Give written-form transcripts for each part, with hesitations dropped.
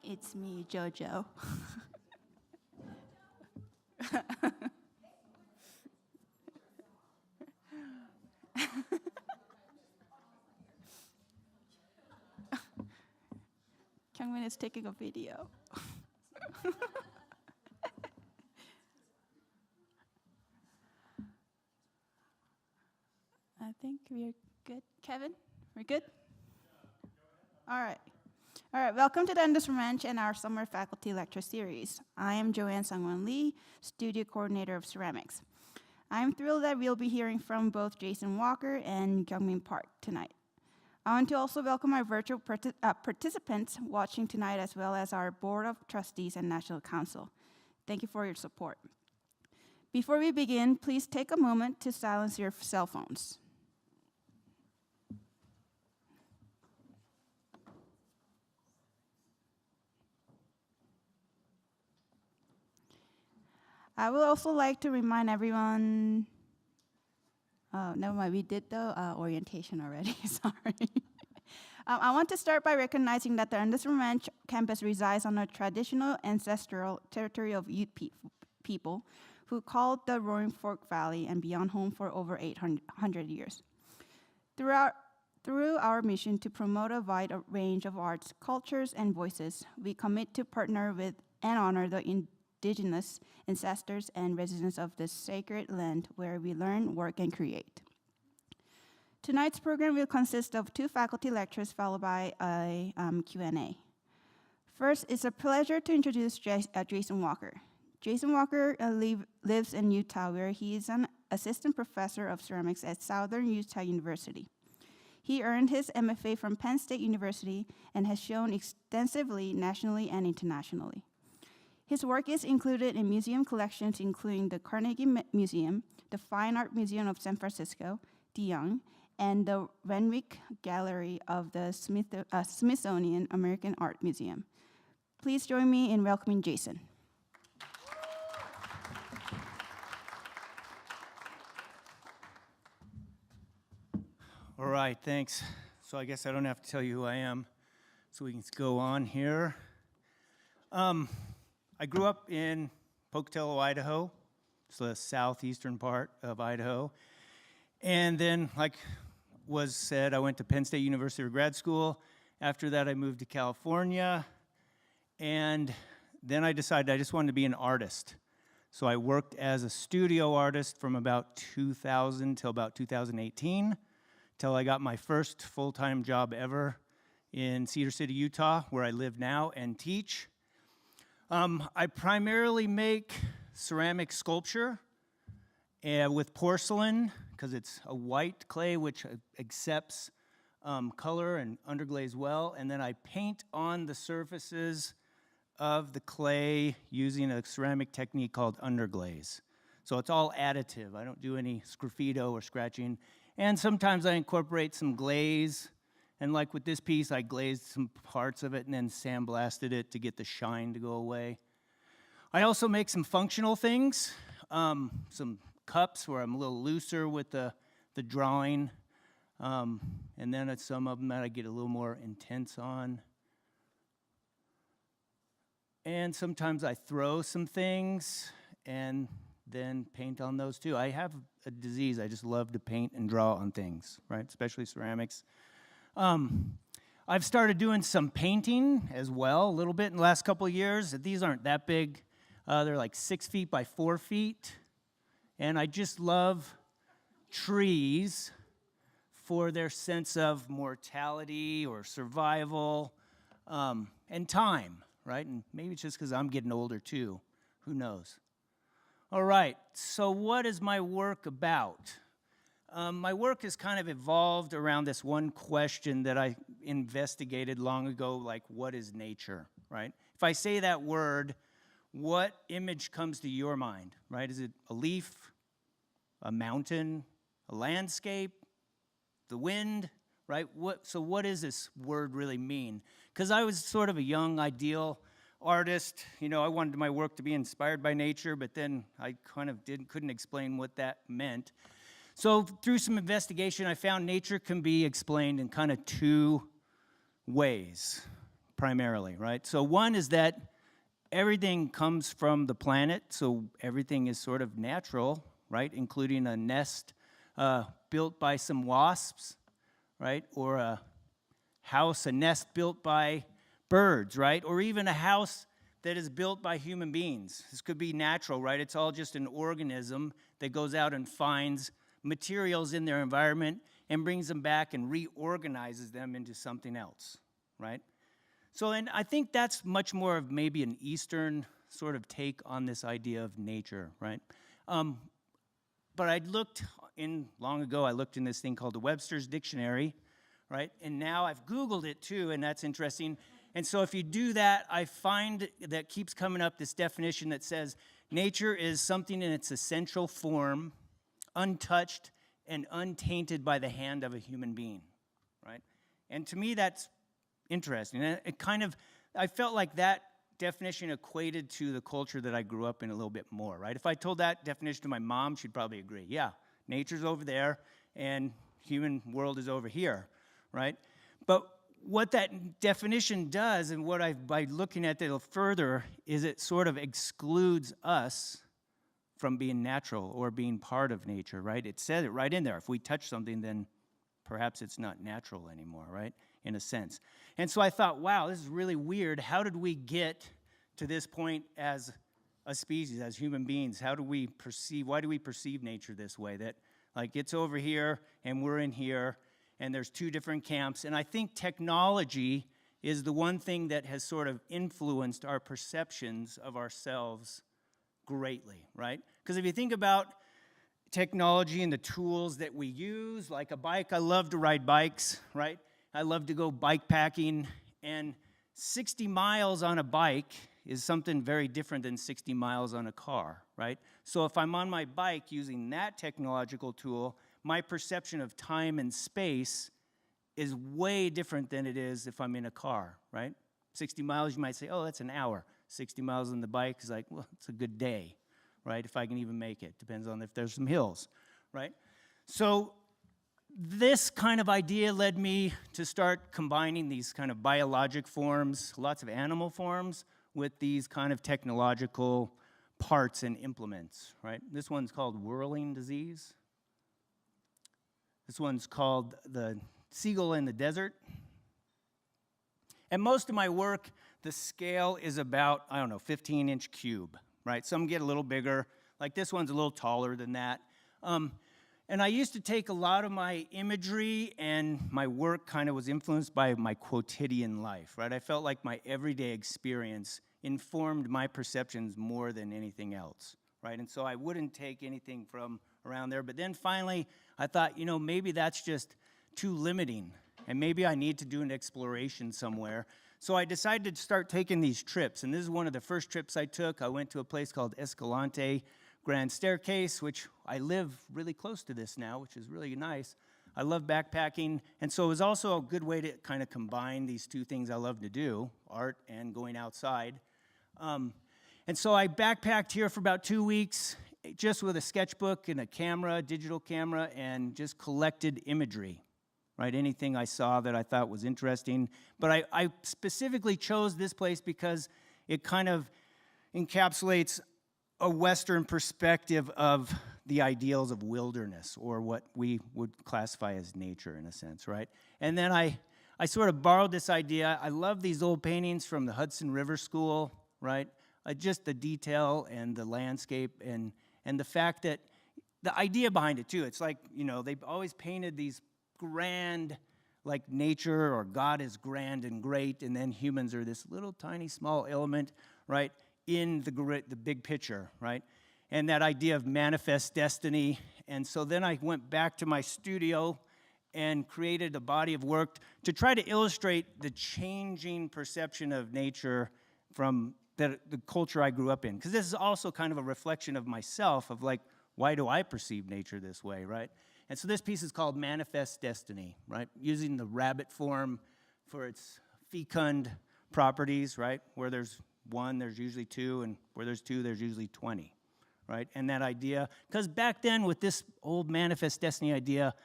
It's me, Jojo. Kyungmin is taking a video. I think we're good. Kevin, we're good? All right. All right, welcome to the Industry Ranch and our summer faculty lecture series. I am Joanne Sungwon Lee, studio coordinator of ceramics. I'm thrilled that we'll be hearing from both Jason Walker and Kyungmin Park tonight. I want to also welcome our virtual participants watching tonight, as well as our Board of Trustees and National Council. Thank you for your support. Before we begin, please take a moment to silence your cell phones. I would also like to remind everyone, never mind, we did the orientation already, sorry. I want to start by recognizing that the Industry Ranch campus resides on a traditional ancestral territory of Ute people who called the Roaring Fork Valley and beyond home for over 800 years. Through our mission to promote a wide range of arts, cultures, and voices, we commit to partner with and honor the indigenous ancestors and residents of this sacred land where we learn, work, and create. Tonight's program will consist of 2 faculty lectures followed by a Q&A. First, it's a pleasure to introduce Jason Walker. Jason Walker lives in Utah, where he is an assistant professor of ceramics at Southern Utah University. He earned his MFA from Penn State University and has shown extensively nationally and internationally. His work is included in museum collections including the Carnegie Museum, the Fine Art Museum of San Francisco, de Young, and the Renwick Gallery of the Smithsonian American Art Museum. Please join me in welcoming Jason. All right, thanks. So I guess I don't have to tell you who I am, so we can go on here. I grew up in Pocatello, Idaho. It's the southeastern part of Idaho. And then, like was said, I went to Penn State University for grad school. After that, I moved to California. And then I decided I just wanted to be an artist. So I worked as a studio artist from about 2000 till about 2018, till I got my first full-time job ever in Cedar City, Utah, where I live now and teach. I primarily make ceramic sculpture with porcelain, because it's a white clay which accepts color and underglaze well, and then I paint on the surfaces of the clay using a ceramic technique called underglaze. So it's all additive. I don't do any sgraffito or scratching, and sometimes I incorporate some glaze. And like with this piece, I glazed some parts of it and then sandblasted it to get the shine to go away. I also make some functional things, some cups where I'm a little looser with the drawing, and then it's some of them that I get a little more intense on. And sometimes I throw some things and then paint on those too. I have a disease. I just love to paint and draw on things, right? Especially ceramics. I've started doing some painting as well, a little bit in the last couple of years. These aren't that big. They're like 6 feet by 4 feet. And I just love trees for their sense of mortality or survival and time, right? And maybe it's just because I'm getting older too. Who knows? All right, so what is my work about? My work has kind of evolved around this one question that I investigated long ago, like, what is nature, right? If I say that word, what image comes to your mind, right? Is it a leaf, a mountain, a landscape, the wind, right? So what does this word really mean? Because I was sort of a young, ideal artist. You know, I wanted my work to be inspired by nature, but then I kind of couldn't explain what that meant. So through some investigation, I found nature can be explained in kind of 2 ways. primarily, right? So one is that everything comes from the planet, so everything is sort of natural, right? Including a nest built by some wasps, right? Or a house, a nest built by birds, right? Or even a house that is built by human beings. This could be natural, right? It's all just an organism that goes out and finds materials in their environment and brings them back and reorganizes them into something else, right? So, and I think that's much more of maybe an Eastern sort of take on this idea of nature, right? But I looked long ago, I looked in this thing called the Webster's Dictionary, right? And now I've Googled it too, and that's interesting. And so if you do that, I find that keeps coming up this definition that says, nature is something in its essential form, untouched and untainted by the hand of a human being, right? And to me, that's interesting. And it kind of, I felt like that definition equated to the culture that I grew up in a little bit more, right? If I told that definition to my mom, she'd probably agree. Yeah, nature's over there and human world is over here, right? But what that definition does, and what by looking at it a little further, is it sort of excludes us from being natural or being part of nature, right? It says it right in there. If we touch something, then perhaps it's not natural anymore, right? In a sense. And so I thought, wow, this is really weird. How did we get to this point as a species, as human beings? Why do we perceive nature this way? That like it's over here and we're in here, and there's two different camps. And I think technology is the one thing that has sort of influenced our perceptions of ourselves greatly, right? Because if you think about technology and the tools that we use, like a bike, I love to ride bikes, right? I love to go bike packing, and 60 miles on a bike is something very different than 60 miles on a car, right? So if I'm on my bike using that technological tool, my perception of time and space is way different than it is if I'm in a car, right? 60 miles, you might say, oh, that's an hour. 60 miles on the bike is like, well, it's a good day, right? If I can even make it. Depends on if there's some hills, right? So this kind of idea led me to start combining these kind of biologic forms, lots of animal forms, with these kind of technological parts and implements, right? This one's called whirling disease. This one's called the seagull in the desert. And most of my work, the scale is about, 15-inch cube, right? Some get a little bigger. Like this one's a little taller than that. And I used to take a lot of my imagery, and my work kind of was influenced by my quotidian life, right? I felt like my everyday experience informed my perceptions more than anything else, right? And so I wouldn't take anything from around there. But then finally, I thought, maybe that's just too limiting, and maybe I need to do an exploration somewhere. So I decided to start taking these trips, and this is one of the first trips I took. I went to a place called Escalante Grand Staircase, which I live really close to this now, which is really nice. I love backpacking, and so it was also a good way to kind of combine these two things I love to do, art and going outside. And so I backpacked here for about 2 weeks, just with a sketchbook and a camera, digital camera, and just collected imagery, right? Anything I saw that I thought was interesting. But I specifically chose this place because it kind of encapsulates a Western perspective of the ideals of wilderness, or what we would classify as nature in a sense, right? And then I sort of borrowed this idea. I love these old paintings from the Hudson River School, right? Just the detail and the landscape and the fact that the idea behind it too. It's like, they've always painted these grand, like nature or God is grand and great, and then humans are this little tiny small element, right, in the big picture, right? And that idea of manifest destiny. And so then I went back to my studio and created a body of work to try to illustrate the changing perception of nature from the culture I grew up in. Because this is also kind of a reflection of myself, of like, why do I perceive nature this way, right? And so this piece is called Manifest Destiny, right? Using the rabbit form for its fecund properties, right? Where there's one, there's usually two, and where there's two, there's usually 20, right? And that idea, because back then with this old Manifest Destiny idea,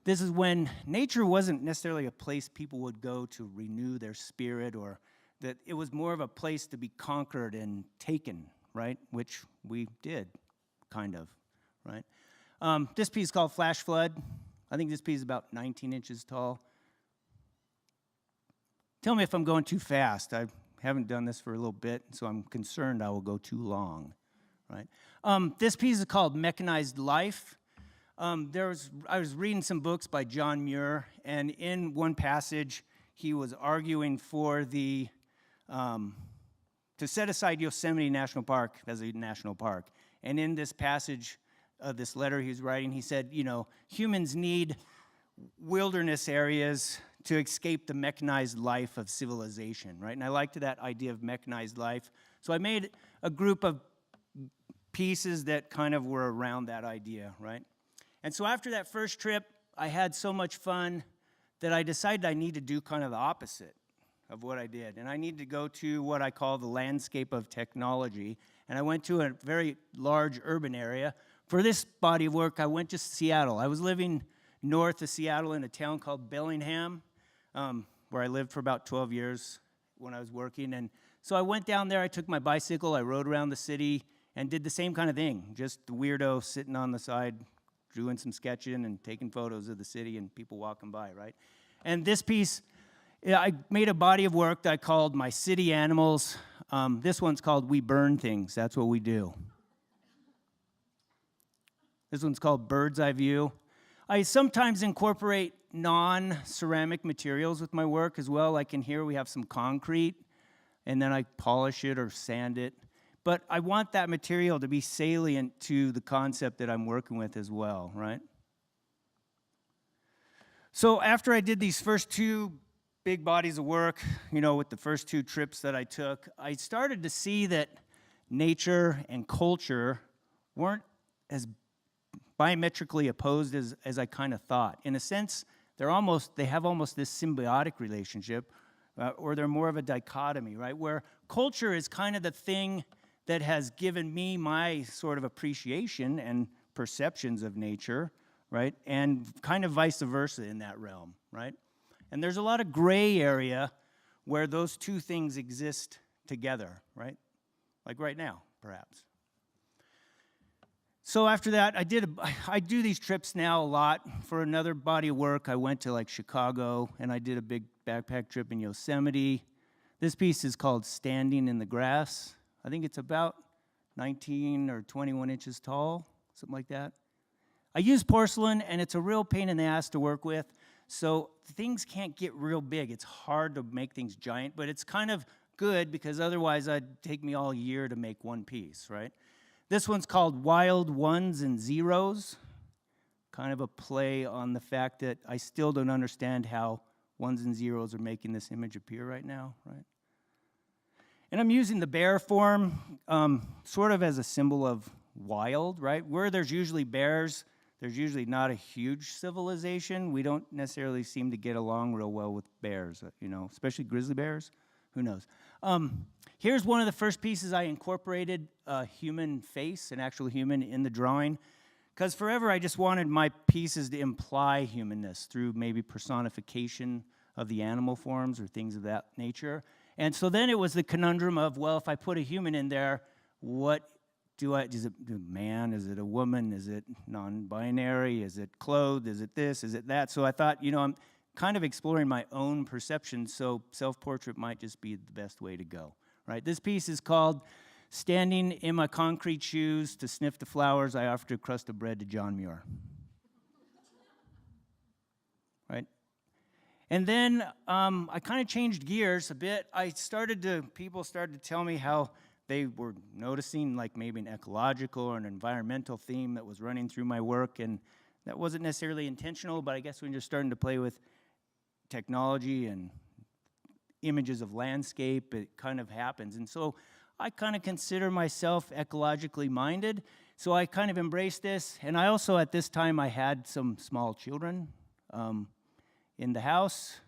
this is when nature wasn't necessarily a place people would go to renew their spirit or that it was more of a place to be conquered and taken, right? Which we did, kind of, right? This piece is called Flash Flood. I think this piece is about 19 inches tall. Tell me if I'm going too fast. I haven't done this for a little bit, so I'm concerned I will go too long, right? This piece is called Mechanized Life. I was reading some books by John Muir, and in one passage, he was arguing for to set aside Yosemite National Park as a national park. And in this passage of this letter he was writing, he said, humans need wilderness areas to escape the mechanized life of civilization, right? And I liked that idea of mechanized life. So I made a group of pieces that kind of were around that idea, right? And so after that first trip, I had so much fun that I decided I need to do kind of the opposite of what I did. And I need to go to what I call the landscape of technology. And I went to a very large urban area. For this body of work, I went to Seattle. I was living north of Seattle in a town called Bellingham, where I lived for about 12 years when I was working. And so I went down there, I took my bicycle, I rode around the city, and did the same kind of thing. Just the weirdo sitting on the side, doing some sketching and taking photos of the city and people walking by, right? And this piece, I made a body of work that I called My City Animals. This one's called We Burn Things. That's what we do. This one's called Bird's Eye View. I sometimes incorporate non-ceramic materials with my work as well. Like in here, we have some concrete, and then I polish it or sand it. But I want that material to be salient to the concept that I'm working with as well, right? So after I did these first two big bodies of work, with the first two trips that I took, I started to see that nature and culture weren't as diametrically opposed as I kind of thought. In a sense, they have almost this symbiotic relationship, or they're more of a dichotomy, right? Where culture is kind of the thing that has given me my sort of appreciation and perceptions of nature, right? And kind of vice versa in that realm, right? And there's a lot of gray area where those two things exist together, right? Like right now, perhaps. So after that, I do these trips now a lot. For another body of work, I went to like Chicago, and I did a big backpack trip in Yosemite. This piece is called Standing in the Grass. I think it's about 19 or 21 inches tall, something like that. I use porcelain, and it's a real pain in the ass to work with, so things can't get real big. It's hard to make things giant, but it's kind of good because otherwise it'd take me all year to make one piece, right? This one's called Wild Ones and Zeros, kind of a play on the fact that I still don't understand how ones and zeros are making this image appear right now, right? And I'm using the bear form sort of as a symbol of wild, right? Where there's usually bears, there's usually not a huge civilization. We don't necessarily seem to get along real well with bears, especially grizzly bears. Who knows? Here's one of the first pieces I incorporated a human face, an actual human, in the drawing. Because forever I just wanted my pieces to imply humanness through maybe personification of the animal forms or things of that nature. And so then it was the conundrum of, well, if I put a human in there, what is it a man? Is it a woman? Is it non-binary? Is it clothed? Is it this? Is it that? So I thought, I'm kind of exploring my own perception, so self-portrait might just be the best way to go, right? This piece is called Standing in My Concrete Shoes to Sniff the Flowers I Offered a Crust of Bread to John Muir. Right? And then I kind of changed gears a bit. People started to tell me how they were noticing like maybe an ecological or an environmental theme that was running through my work, and that wasn't necessarily intentional, but I guess when you're starting to play with technology and images of landscape, it kind of happens. And so I kind of consider myself ecologically minded, so I kind of embraced this. And I also, at this time, I had some small children in the house,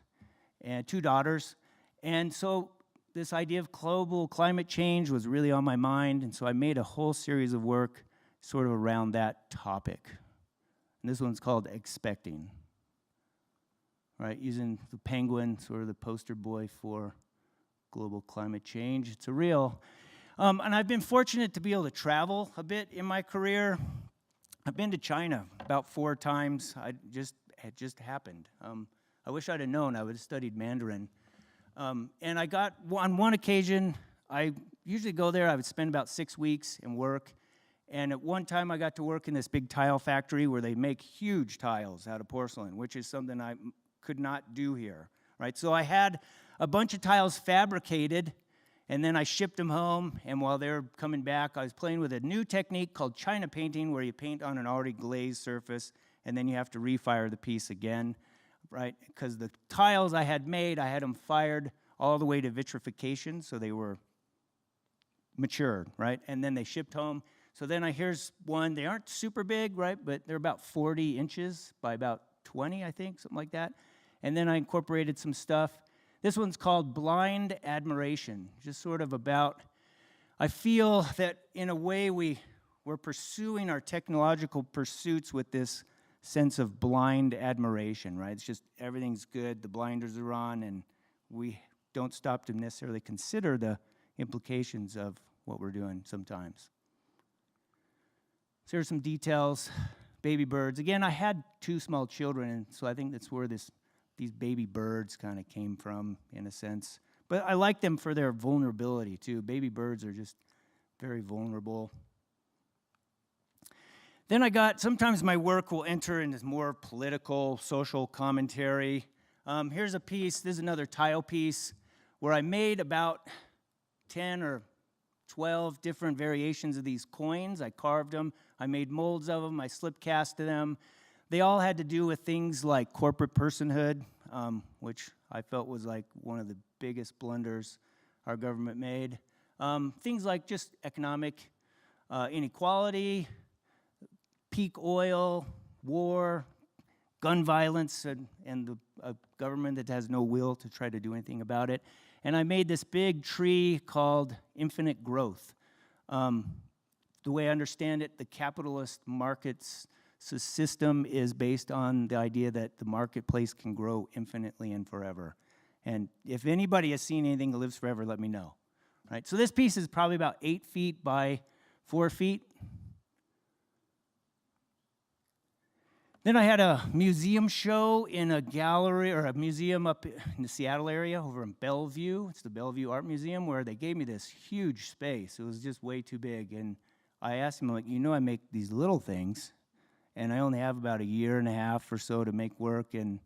and 2 daughters. And so this idea of global climate change was really on my mind, and so I made a whole series of work sort of around that topic. And this one's called Expecting, right? Using the penguin, sort of the poster boy for global climate change. It's a real. And I've been fortunate to be able to travel a bit in my career. I've been to China about 4 times. It just happened. I wish I'd have known. I would have studied Mandarin. And I got, on one occasion, I usually go there. I would spend about 6 weeks and work. And at one time, I got to work in this big tile factory where they make huge tiles out of porcelain, which is something I could not do here, right? So I had a bunch of tiles fabricated, and then I shipped them home. And while they were coming back, I was playing with a new technique called China painting, where you paint on an already glazed surface, and then you have to refire the piece again, right? Because the tiles I had made, I had them fired all the way to vitrification, so they were matured, right? And then they shipped home. So then here's one. They aren't super big, right? But they're about 40 inches by about 20, I think, something like that. And then I incorporated some stuff. This one's called Blind Admiration, just sort of about, I feel that in a way we're pursuing our technological pursuits with this sense of blind admiration, right? It's just everything's good, the blinders are on, and we don't stop to necessarily consider the implications of what we're doing sometimes. So here's some details. Baby birds. Again, I had 2 small children, and so I think that's where these baby birds kind of came from, in a sense. But I like them for their vulnerability, too. Baby birds are just very vulnerable. Then sometimes my work will enter into more political, social commentary. Here's a piece. This is another tile piece where I made about 10 or 12 different variations of these coins. I carved them. I made molds of them. I slip casted them. They all had to do with things like corporate personhood, which I felt was like one of the biggest blunders our government made. Things like just economic inequality, peak oil, war, gun violence, and a government that has no will to try to do anything about it. And I made this big tree called Infinite Growth. The way I understand it, the capitalist markets system is based on the idea that the marketplace can grow infinitely and forever. And if anybody has seen anything that lives forever, let me know. Right? So this piece is probably about 8 feet by 4 feet. Then I had a museum show in a gallery or a museum up in the Seattle area over in Bellevue. It's the Bellevue Art Museum, where they gave me this huge space. It was just way too big. And I asked them, like, I make these little things, and I only have about 1.5 years or so to make work. And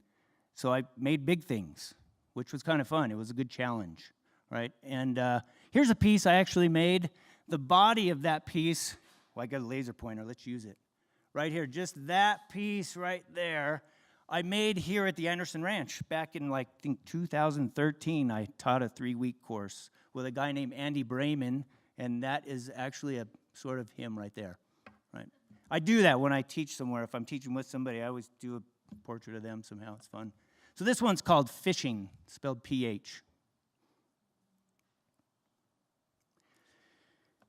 so I made big things, which was kind of fun. It was a good challenge, right? And here's a piece I actually made. The body of that piece, well, I got a laser pointer. Let's use it. Right here, just that piece right there, I made here at the Anderson Ranch. Back in, I think, 2013, I taught a 3-week course with a guy named Andy Brayman, and that is actually a sort of him right there, right? I do that when I teach somewhere. If I'm teaching with somebody, I always do a portrait of them somehow. It's fun. So this one's called Fishing, spelled P-H.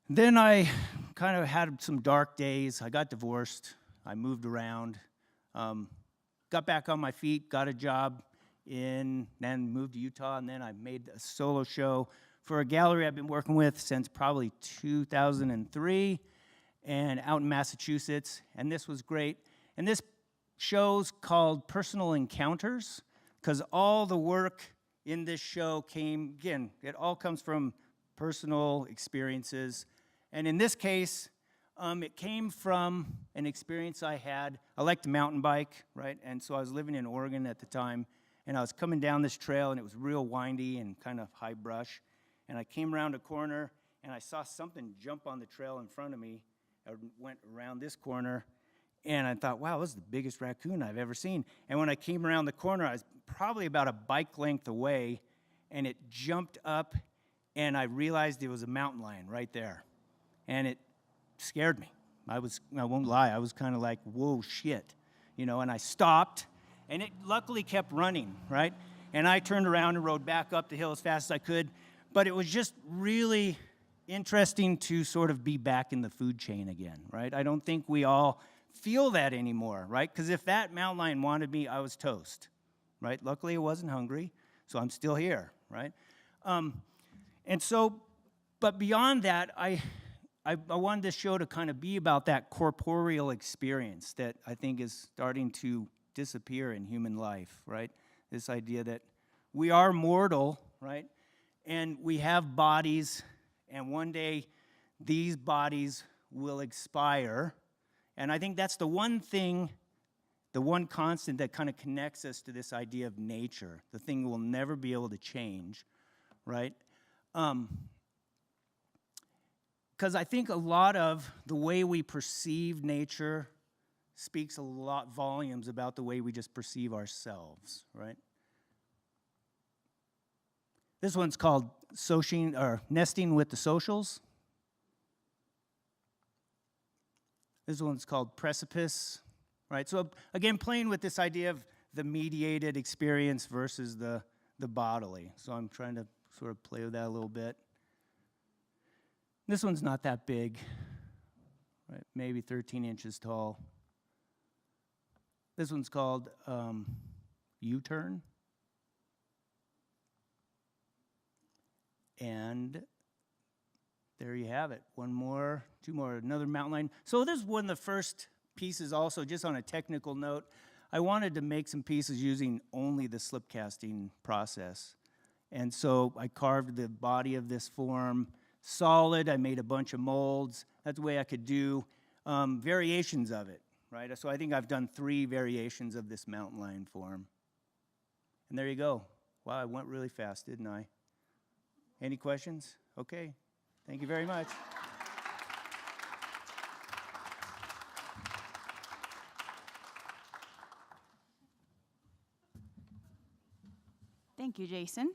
Then I kind of had some dark days. I got divorced. I moved around. Got back on my feet, got a job then moved to Utah, and then I made a solo show for a gallery I've been working with since probably 2003, and out in Massachusetts, and this was great. And this show's called Personal Encounters, because all the work in this show came, again, it all comes from personal experiences. And in this case, it came from an experience I had. I liked to mountain bike, right? And so I was living in Oregon at the time, and I was coming down this trail, and it was real windy and kind of high brush. And I came around a corner, and I saw something jump on the trail in front of me. I went around this corner, and I thought, wow, this is the biggest raccoon I've ever seen. And when I came around the corner, I was probably about a bike length away, and it jumped up, and I realized it was a mountain lion right there. And it scared me. I won't lie, I was kind of like, whoa, shit. And I stopped, and it luckily kept running, right? And I turned around and rode back up the hill as fast as I could. But it was just really interesting to sort of be back in the food chain again, right? I don't think we all feel that anymore, right? Because if that mountain lion wanted me, I was toast, right? Luckily, I wasn't hungry, so I'm still here, right? And so, but beyond that, I wanted this show to kind of be about that corporeal experience that I think is starting to disappear in human life, right? This idea that we are mortal, right? And we have bodies, and one day these bodies will expire. And I think that's the one thing, the one constant that kind of connects us to this idea of nature, the thing we'll never be able to change, right? Because I think a lot of the way we perceive nature speaks a lot volumes about the way we just perceive ourselves, right? This one's called Nesting with the Socials. This one's called Precipice, right? So again, playing with this idea of the mediated experience versus the bodily. So I'm trying to sort of play with that a little bit. This one's not that big, right? Maybe 13 inches tall. This one's called U-turn. And there you have it. One more, two more, another mountain lion. So this is one of the first pieces also, just on a technical note. I wanted to make some pieces using only the slip casting process. And so I carved the body of this form solid. I made a bunch of molds. That's the way I could do variations of it, right? So I think I've done 3 variations of this mountain lion form. And there you go. Wow, I went really fast, didn't I? Any questions? Okay. Thank you very much. Thank you, Jason.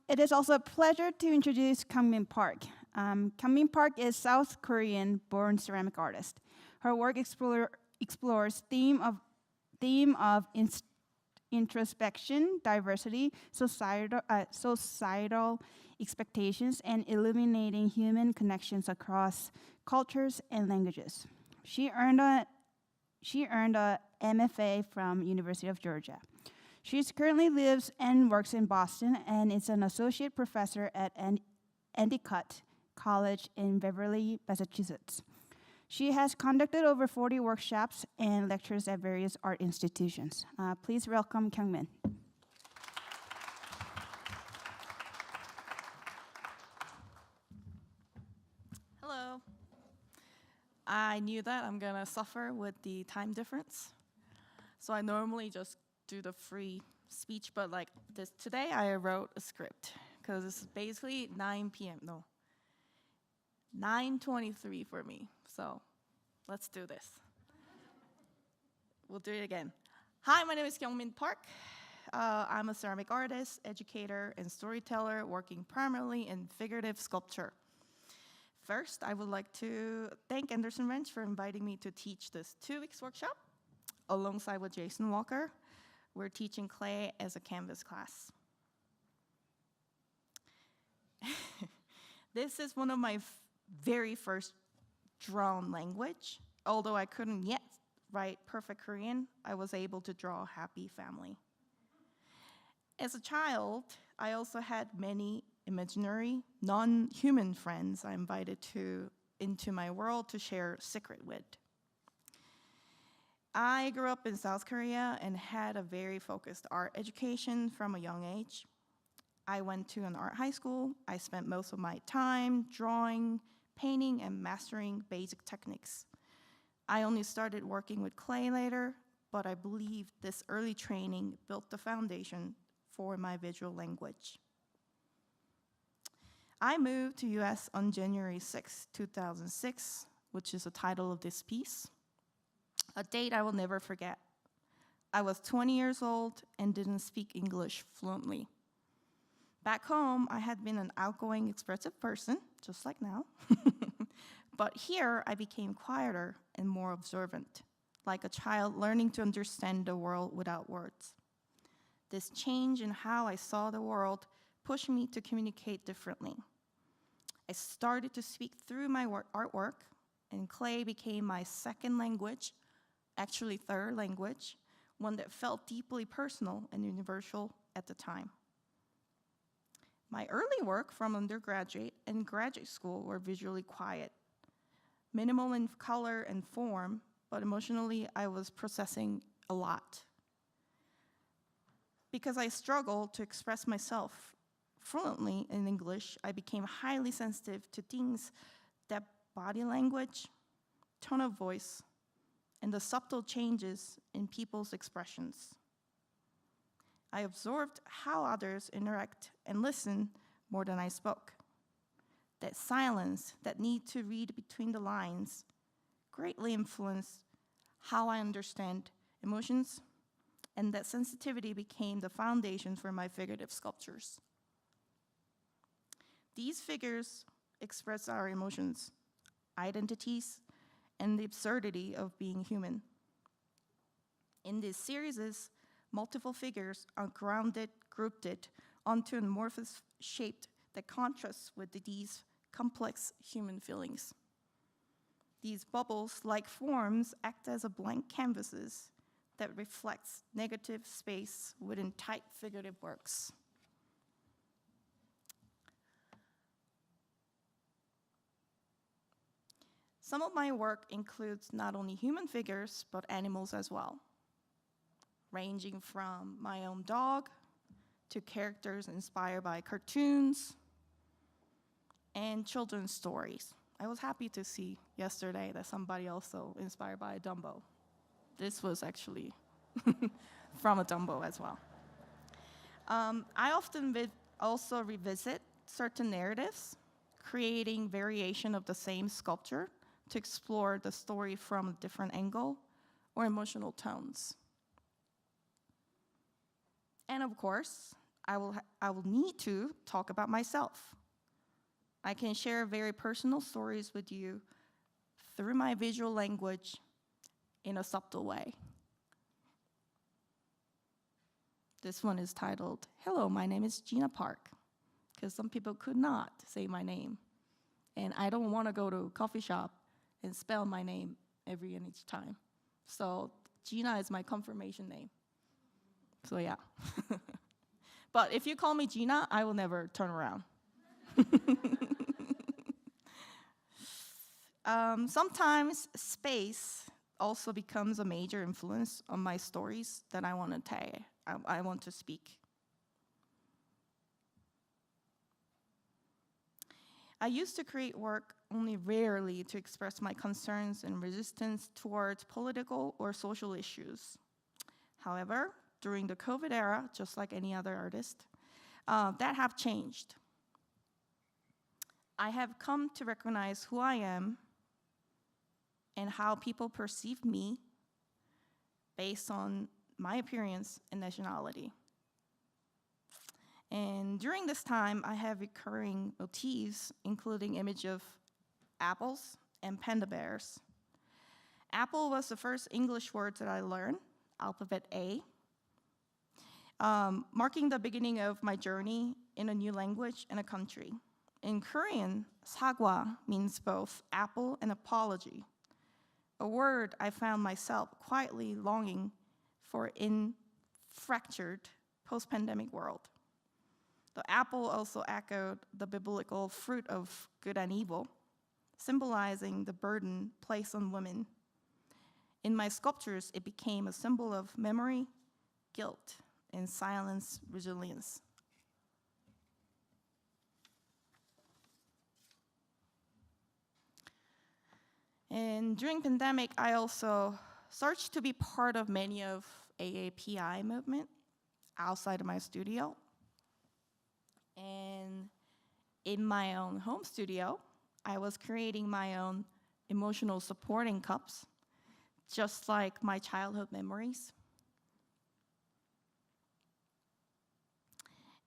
It is also a pleasure to introduce Kyungmin Park. Kyungmin Park is South Korean-born ceramic artist. Her work explores theme of introspection, diversity, societal expectations, and illuminating human connections across cultures and languages. She earned a MFA from University of Georgia. She currently lives and works in Boston and is an associate professor at Endicott College in Beverly, Massachusetts. She has conducted over 40 workshops and lectures at various art institutions. Please welcome Kyungmin. Hello. I knew that I'm gonna suffer with the time difference. So I normally just do the free speech, but like this today I wrote a script because it's basically 9 p.m. No, 9:23 for me. So let's do this. We'll do it again. Hi, my name is Kyungmin Park. I'm a ceramic artist, educator, and storyteller working primarily in figurative sculpture. First, I would like to thank Anderson Wrench for inviting me to teach this 2-week workshop alongside with Jason Walker. We're teaching clay as a canvas class. This is one of my very first drawn language. Although I couldn't yet write perfect Korean, I was able to draw a happy family. As a child, I also had many imaginary, non-human friends I invited into my world to share secret with. I grew up in South Korea and had a very focused art education from a young age. I went to an art high school. I spent most of my time drawing, painting, and mastering basic techniques. I only started working with clay later, but I believe this early training built the foundation for my visual language. I moved to US on January 6, 2006, which is the title of this piece. A date I will never forget. I was 20 years old and didn't speak English fluently. Back home, I had been an outgoing, expressive person, just like now. But here, I became quieter and more observant, like a child learning to understand the world without words. This change in how I saw the world pushed me to communicate differently. I started to speak through my artwork, and clay became my second language, actually third language, one that felt deeply personal and universal at the time. My early work from undergraduate and graduate school were visually quiet, minimal in color and form, but emotionally I was processing a lot. Because I struggled to express myself fluently in English, I became highly sensitive to things that body language, tone of voice, and the subtle changes in people's expressions. I observed how others interact and listen more than I spoke. That silence, that need to read between the lines, greatly influenced how I understand emotions, and that sensitivity became the foundation for my figurative sculptures. These figures express our emotions, identities, and the absurdity of being human. In these series, multiple figures are grounded, grouped onto an amorphous shape that contrasts with these complex human feelings. These bubbles-like forms act as a blank canvases that reflects negative space within tight figurative works. Some of my work includes not only human figures, but animals as well, ranging from my own dog to characters inspired by cartoons and children's stories. I was happy to see yesterday that somebody also inspired by a Dumbo. This was actually from a Dumbo as well. I often also revisit certain narratives, creating variation of the same sculpture to explore the story from a different angle or emotional tones. And of course, I will need to talk about myself. I can share very personal stories with you through my visual language in a subtle way. This one is titled, "Hello, my name is Gina Park," because some people could not say my name. And I don't want to go to a coffee shop and spell my name every and each time. So Gina is my confirmation name. So yeah. But if you call me Gina, I will never turn around. Sometimes space also becomes a major influence on my stories that I want to tell. I want to speak. I used to create work only rarely to express my concerns and resistance towards political or social issues. However, during the COVID era, just like any other artist, that have changed. I have come to recognize who I am and how people perceive me based on my appearance and nationality. And during this time, I have recurring motifs, including image of apples and panda bears. Apple was the first English word that I learned, alphabet A, marking the beginning of my journey in a new language and a country. In Korean, sagwa means both apple and apology, a word I found myself quietly longing for in fractured post-pandemic world. The apple also echoed the biblical fruit of good and evil, symbolizing the burden placed on women. In my sculptures, it became a symbol of memory, guilt, and silence resilience. And during pandemic, I also searched to be part of many of AAPI movement outside of my studio. And in my own home studio, I was creating my own emotional supporting cups, just like my childhood memories.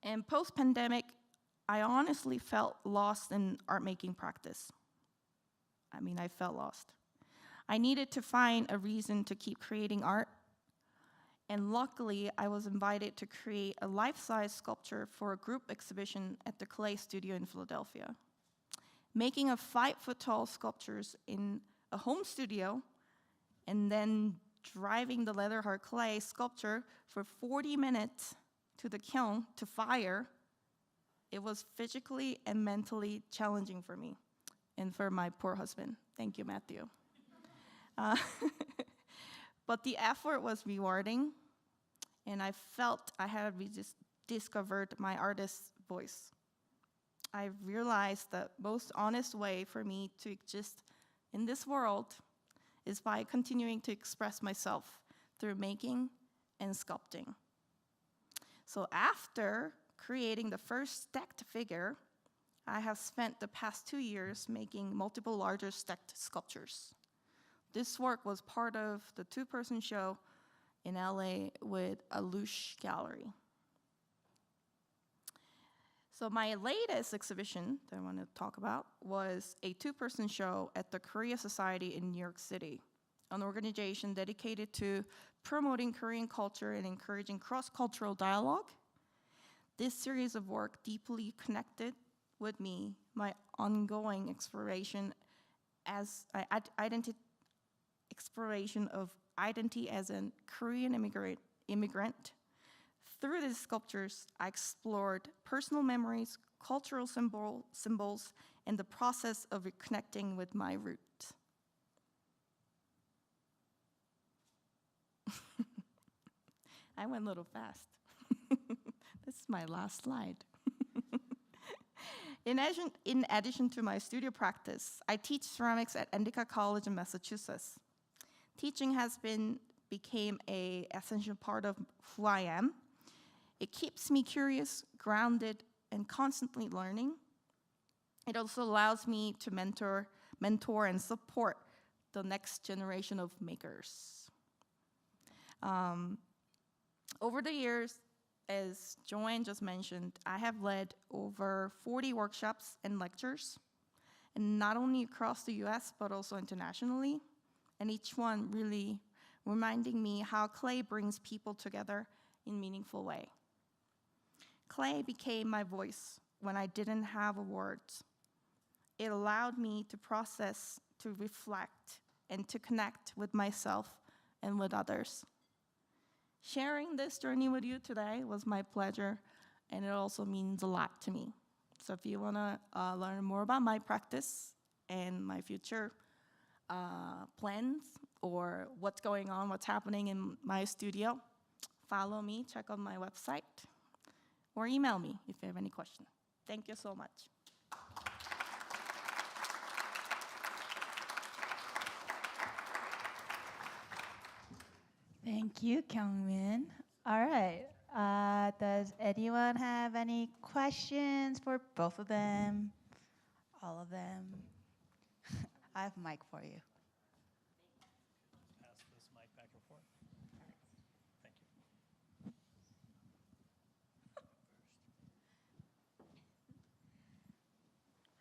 And post-pandemic, I honestly felt lost in art making practice. I felt lost. I needed to find a reason to keep creating art. And luckily, I was invited to create a life-size sculpture for a group exhibition at the Clay Studio in Philadelphia. Making a 5-foot-tall sculptures in a home studio and then driving the leather hard clay sculpture for 40 minutes to the kiln to fire it was physically and mentally challenging for me and for my poor husband. Thank you, Matthew. Uh, but the effort was rewarding, and I felt I had discovered my artist's voice. I realized the most honest way for me to exist in this world is by continuing to express myself through making and sculpting. So after creating the first stacked figure, I have spent the past 2 years making multiple larger stacked sculptures. This work was part of the two-person show in LA with a Lush gallery. So my latest exhibition that I want to talk about was a two-person show at the Korea Society in New York City, an organization dedicated to promoting Korean culture and encouraging cross-cultural dialogue. This series of work deeply connected with me, my ongoing exploration as exploration of identity as a Korean immigrant. Through these sculptures, I explored personal memories, cultural symbols, and the process of reconnecting with my roots. I went a little fast. This is my last slide. In addition to my studio practice, I teach ceramics at Endicott College in Massachusetts. Teaching became an essential part of who I am. It keeps me curious, grounded, and constantly learning. It also allows me to mentor and support the next generation of makers. Over the years, as Joanne just mentioned, I have led over 40 workshops and lectures, and not only across the US, but also internationally, and each one really reminding me how clay brings people together in a meaningful way. Clay became my voice when I didn't have words. It allowed me to process, to reflect, and to connect with myself and with others. Sharing this journey with you today was my pleasure, and it also means a lot to me. So if you want to learn more about my practice and my future plans or what's going on, what's happening in my studio, follow me, check out my website, or email me if you have any questions. Thank you so much. Thank you, Kyungmin. All right. Does anyone have any questions for both of them? All of them? I have a mic for you. Pass this mic back and forth. Thank you.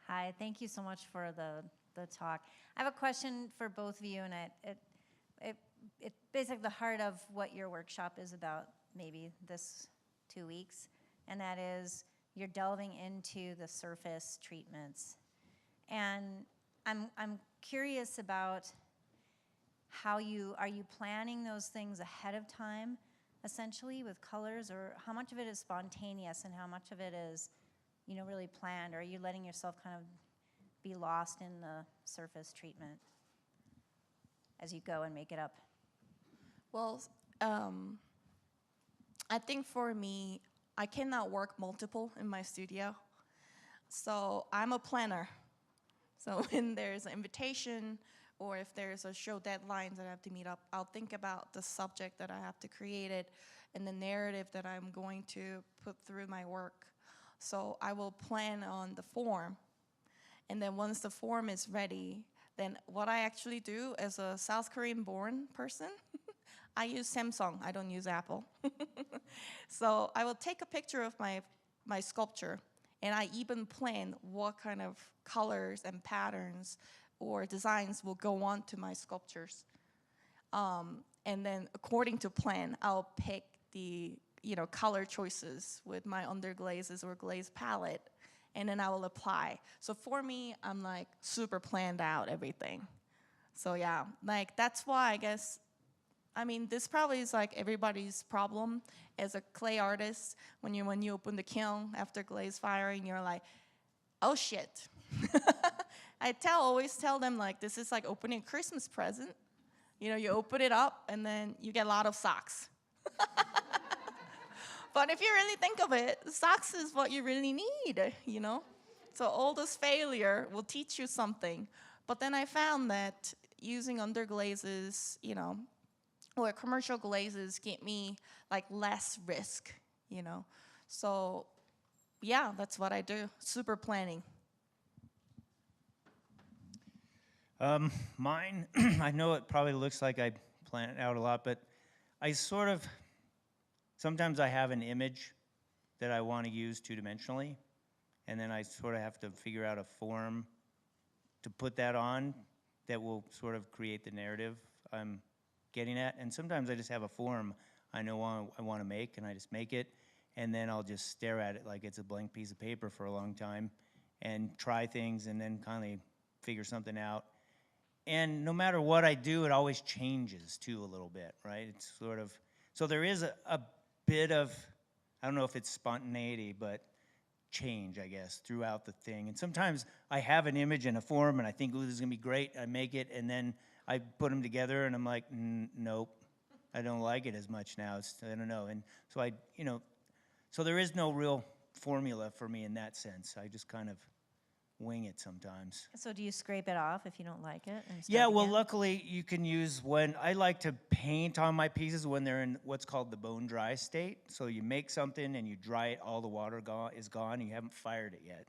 Hi, thank you so much for the talk. I have a question for both of you, and it's basically the heart of what your workshop is about, maybe this 2 weeks, and that is you're delving into the surface treatments. And I'm curious about are you planning those things ahead of time, essentially, with colors, or how much of it is spontaneous and how much of it is, really planned? Or are you letting yourself kind of be lost in the surface treatment as you go and make it up? Well, I think for me, I cannot work multiple in my studio. So I'm a planner. So when there's an invitation or if there's a show deadline that I have to meet up, I'll think about the subject that I have to create it and the narrative that I'm going to put through my work. So I will plan on the form. And then once the form is ready, then what I actually do as a South Korean born person, I use Samsung, I don't use Apple. So I will take a picture of my sculpture, and I even plan what kind of colors and patterns or designs will go on to my sculptures. And then according to plan, I'll pick the color choices with my underglazes or glaze palette, and then I will apply. So for me, I'm super planned out everything. So yeah, that's why I guess I mean, this probably is like everybody's problem as a clay artist. When you open the kiln after glaze firing, you're like, oh shit. Always tell them, like, this is like opening a Christmas present. You know, you open it up and then you get a lot of socks. But if you really think of it, socks is what you really need, you know? So all this failure will teach you something. But then I found that using underglazes, you know, or commercial glazes get me like less risk, you know? So yeah, that's what I do, super planning. Mine, I know it probably looks like I plan it out a lot, but I sort of, sometimes I have an image that I want to use two-dimensionally, and then I sort of have to figure out a form to put that on that will sort of create the narrative I'm getting at. And sometimes I just have a form I know I want to make, and I just make it, and then I'll just stare at it like it's a blank piece of paper for a long time and try things and then kind of figure something out. And no matter what I do, it always changes too a little bit, right? It's sort of, so there is a bit of, I don't know if it's spontaneity, but change, I guess, throughout the thing. And sometimes I have an image in a form and I think, ooh, this is gonna be great. I make it and then I put them together and I'm like, nope, I don't like it as much now. I don't know. And so so there is no real formula for me in that sense. I just kind of wing it sometimes. So do you scrape it off if you don't like it? And Yeah, start well, again? luckily you can use I like to paint on my pieces when they're in what's called the bone dry state. So you make something and you dry it, all the water is gone, and you haven't fired it yet.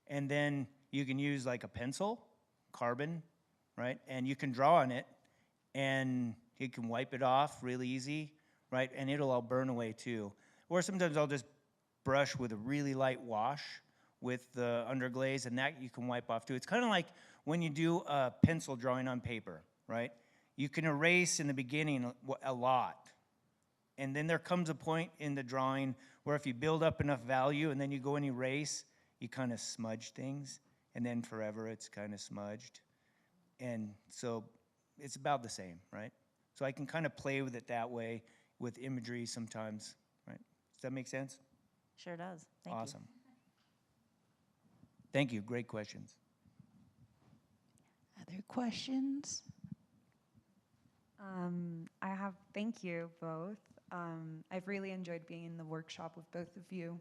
And then you can use like a pencil, carbon, right? And you can draw on it, and you can wipe it off really easy, right? And it'll all burn away too. Or sometimes I'll just brush with a really light wash with the underglaze, and that you can wipe off too. It's kind of like when you do a pencil drawing on paper, right? You can erase in the beginning a lot, and then there comes a point in the drawing where if you build up enough value and then you go and erase, you kind of smudge things, and then forever it's kind of smudged. And so it's about the same, right? So I can kind of play with it that way with imagery sometimes, right? Does that make sense? Sure does. Thank you. Awesome. Thank you. Great questions. Other questions? Thank you both. I've really enjoyed being in the workshop with both of you.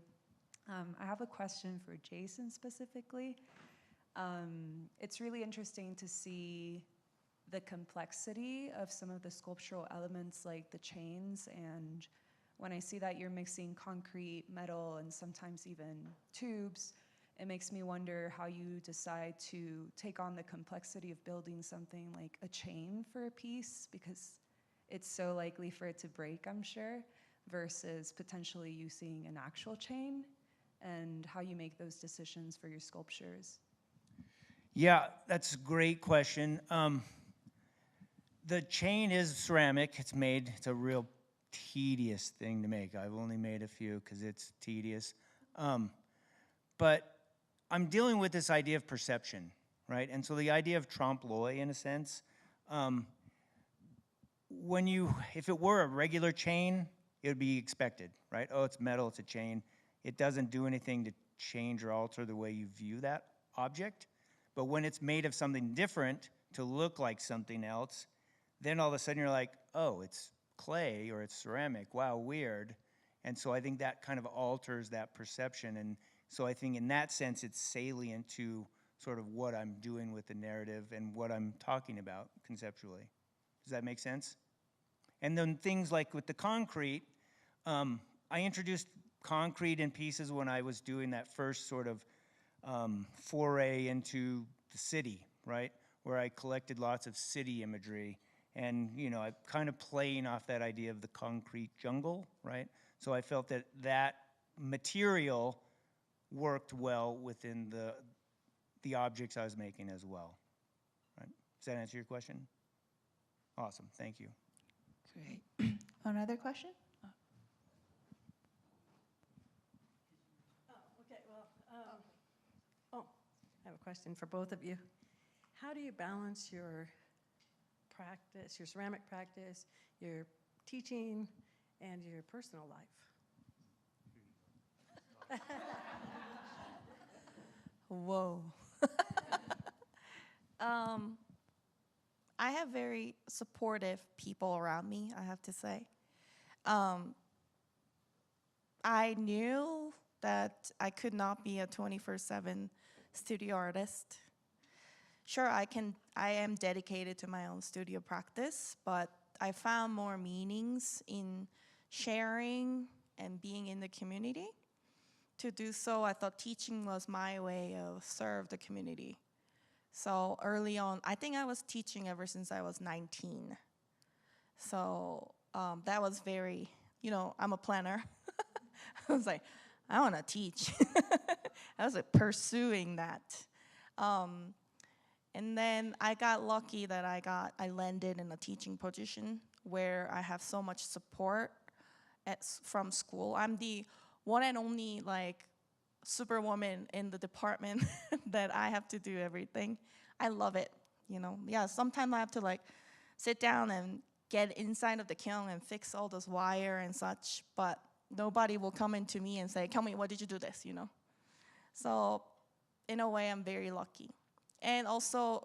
I have a question for Jason specifically. It's really interesting to see the complexity of some of the sculptural elements like the chains, and when I see that you're mixing concrete, metal, and sometimes even tubes, it makes me wonder how you decide to take on the complexity of building something like a chain for a piece, because it's so likely for it to break, I'm sure, versus potentially using an actual chain, and how you make those decisions for your sculptures. Yeah, that's a great question. The chain is ceramic. It's a real tedious thing to make. I've only made a few because it's tedious. But I'm dealing with this idea of perception, right? And so the idea of trompe-l'oeil, in a sense, if it were a regular chain, it would be expected, right? Oh, it's metal, it's a chain. It doesn't do anything to change or alter the way you view that object. But when it's made of something different to look like something else, then all of a sudden you're like, oh, it's clay or it's ceramic. Wow, weird. And so I think that kind of alters that perception. And so I think in that sense, it's salient to sort of what I'm doing with the narrative and what I'm talking about conceptually. Does that make sense? And then things like with the concrete, I introduced concrete in pieces when I was doing that first sort of foray into the city, right? Where I collected lots of city imagery. And, I'm kind of playing off that idea of the concrete jungle, right? So I felt that that material worked well within the objects I was making as well, right? Does that answer your question? Awesome, thank you. Great. Another question? Okay, well, I have a question for both of you. How do you balance your practice, your ceramic practice, your teaching, and your personal life? Whoa. I have very supportive people around me, I have to say. I knew that I could not be a 24/7 studio artist. Sure, I am dedicated to my own studio practice, but I found more meanings in sharing and being in the community. To do so, I thought teaching was my way of serve the community. So early on, I think I was teaching ever since I was 19. So that was very, I'm a planner. I was like, I want to teach. I was like pursuing that. And then I got lucky that I landed in a teaching position where I have so much support from school. I'm the one and only superwoman in the department that I have to do everything. I love it, Yeah, sometimes I have to sit down and get inside of the kiln and fix all this wire and such, but nobody will come into me and say, Kyungmin, why did you do this, So in a way, I'm very lucky. And also,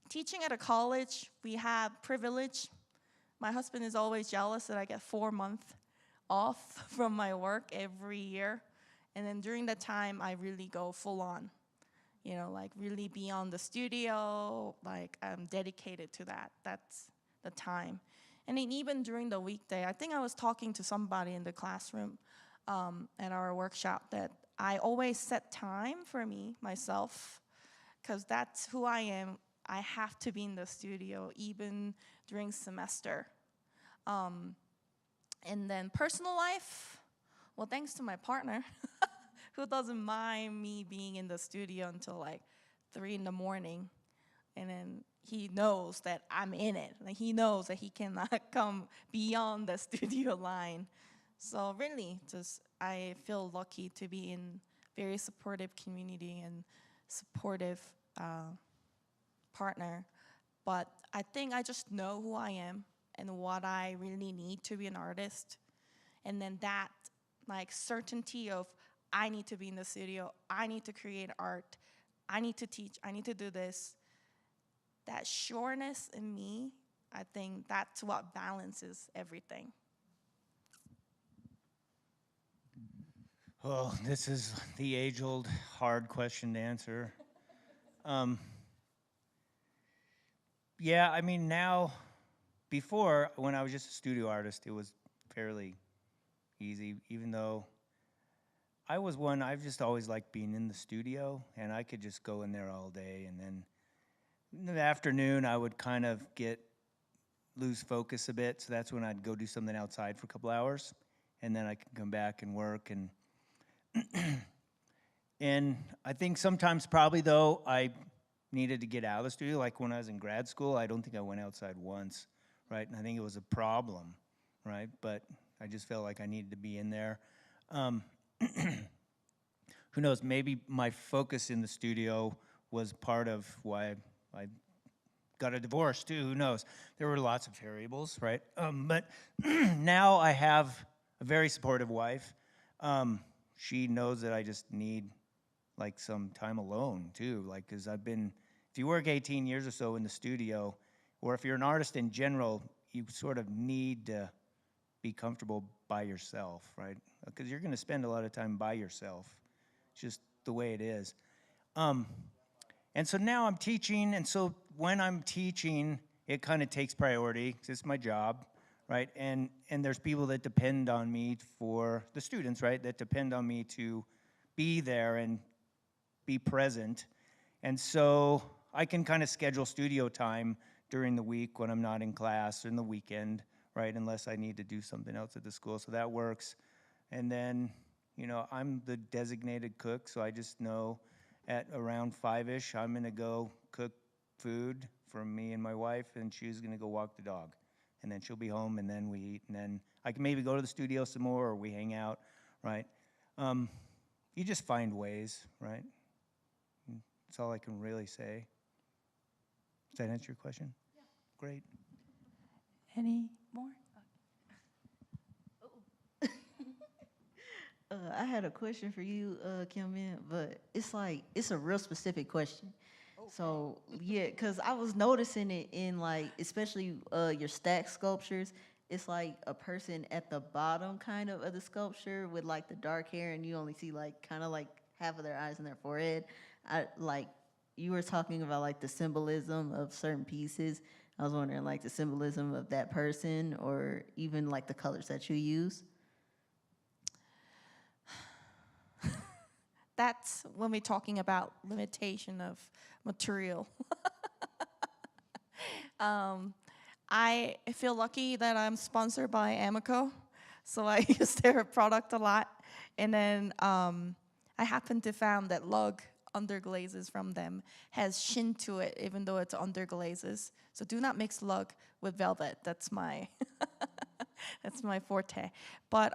teaching at a college, we have privilege. My husband is always jealous that I get 4 months off from my work every year. And then during that time, I really go full on, really be on the studio, I'm dedicated to that. That's the time. And then even during the weekday, I think I was talking to somebody in the classroom at our workshop that I always set time for myself, because that's who I am. I have to be in the studio even during semester. And then personal life, well, thanks to my partner, who doesn't mind me being in the studio until 3 in the morning. And then he knows that I'm in it. He knows that he cannot come beyond the studio line. So really, I feel lucky to be in very supportive community and supportive partner. But I think I just know who I am and what I really need to be an artist. And then that certainty of I need to be in the studio, I need to create art, I need to teach, I need to do this. That sureness in me, I think that's what balances everything. Well, this is the age-old hard question to answer. Yeah, I mean, now, before, when I was just a studio artist, it was fairly easy, even though I've just always liked being in the studio, and I could just go in there all day, and then in the afternoon, I would kind of lose focus a bit, so that's when I'd go do something outside for a couple hours, and then I could come back and work, and and I think sometimes probably, though, I needed to get out of the studio. Like when I was in grad school, I don't think I went outside once, right? And I think it was a problem, right? But I just felt like I needed to be in there. Who knows, maybe my focus in the studio was part of why I got a divorce too, who knows? There were lots of variables, right? But now I have a very supportive wife. She knows that I just need some time alone too, because if you work 18 years or so in the studio, or if you're an artist in general, you sort of need to be comfortable by yourself, right? Because you're going to spend a lot of time by yourself. It's just the way it is. And so now I'm teaching, and so when I'm teaching, it kind of takes priority, because it's my job, right? And there's people that depend on me for the students, right? That depend on me to be there and be present. And so I can kind of schedule studio time during the week when I'm not in class, or in the weekend, right? Unless I need to do something else at the school, so that works. And then, I'm the designated cook, so I just know at around 5-ish, I'm gonna go cook food for me and my wife, and she's gonna go walk the dog. And then she'll be home, and then we eat, and then I can maybe go to the studio some more, or we hang out, right? You just find ways, right? That's all I can really say. Does that answer your question? Yeah. Great. Any more? I had a question for you, Kyungmin, but it's a real specific question. So yeah, cause I was noticing it in like, especially your stack sculptures. It's like a person at the bottom kind of the sculpture with like the dark hair, and you only see like kind of like half of their eyes and their forehead. I like you were talking about like the symbolism of certain pieces. I was wondering like the symbolism of that person, or even like the colors that you use. That's when we're talking about limitation of material. I feel lucky that I'm sponsored by Amico, so I use their product a lot. And then I happen to found that lug underglazes from them has shin to it, even though it's underglazes. So do not mix lug with velvet. That's my that's my forte. But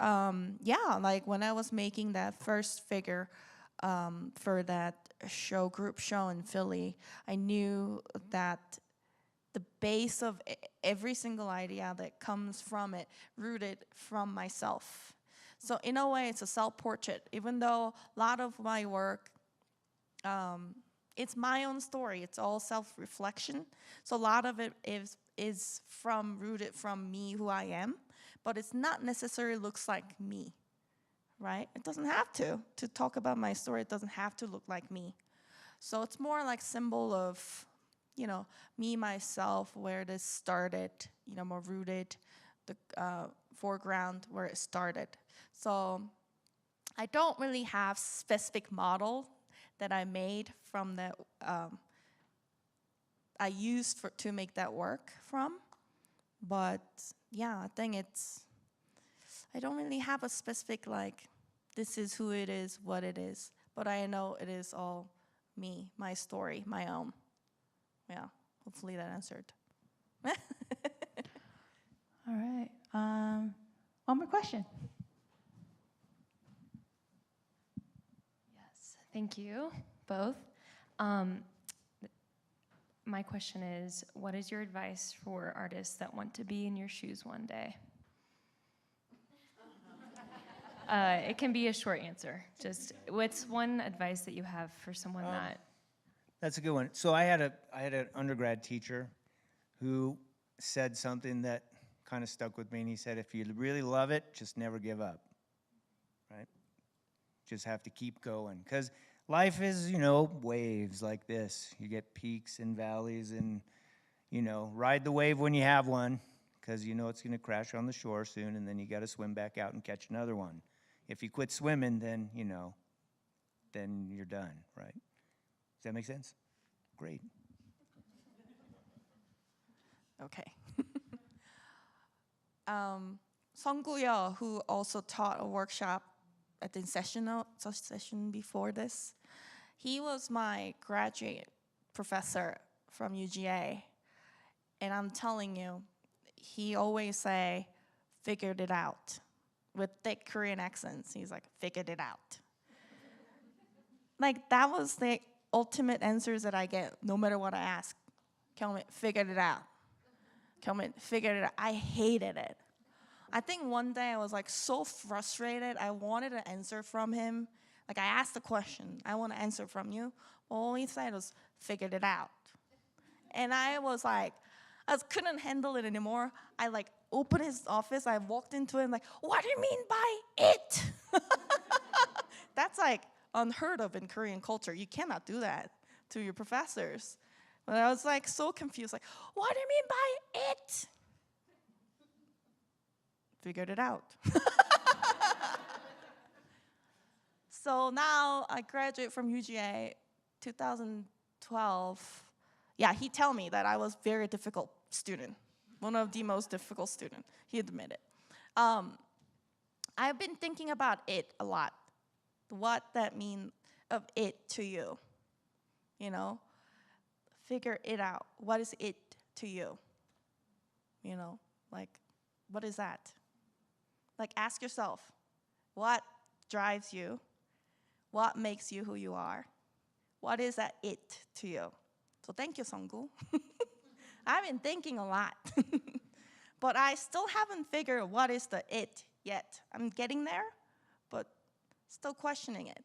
yeah, like when I was making that first figure for that group show in Philly, I knew that the base of every single idea that comes from it rooted from myself. So in a way, it's a self-portrait. Even though a lot of my work, it's my own story. It's all self-reflection. So a lot of it is rooted from me, who I am, but it's not necessarily looks like me, right? It doesn't have to. To talk about my story, it doesn't have to look like me. So it's more like symbol of, me, myself, where this started, more rooted, the foreground where it started. So I don't really have specific model that I made from that, I used to make that work from. But yeah, I think I don't really have a specific, like, this is who it is, what it is. But I know it is all me, my story, my own. Yeah, hopefully that answered. All right. One more question. Yes, thank you both. My question is, what is your advice for artists that want to be in your shoes one day? It can be a short answer. Just what's one advice that you have for someone that? That's a good one. So I had an undergrad teacher who said something that kind of stuck with me, and he said, if you really love it, just never give up, right? Just have to keep going, because life is, waves like this. You get peaks and valleys, and, ride the wave when you have one, because it's going to crash on the shore soon, and then you got to swim back out and catch another one. If you quit swimming, then, then you're done, right? Does that make sense? Great. Okay. Songguyo, who also taught a workshop at the session before this, he was my graduate professor from UGA. And I'm telling you, he always say, figured it out. With thick Korean accents, he's like, figured it out. Like, that was the ultimate answers that I get, no matter what I ask. Kyungmin, figured it out. Kyungmin, figured it out. I hated it. I think one day I was like so frustrated. I wanted an answer from him. Like, I asked the question, I want an answer from you. All he said was, figured it out. And I was like, I couldn't handle it anymore. I like opened his office. I walked into it and like, what do you mean by it? That's like unheard of in Korean culture. You cannot do that to your professors. But I was like so confused, like, what do you mean by it? Figured it out. So now I graduate from UGA 2012. Yeah, he told me that I was very difficult student, one of the most difficult student, he admitted. I've been thinking about it a lot, what that means of it to you, Figure it out. What is it to you? Like, what is that? Like, ask yourself, what drives you? What makes you who you are? What is that it to you? So thank you, Songgu. I've been thinking a lot. But I still haven't figured what is the it yet. I'm getting there, but still questioning it.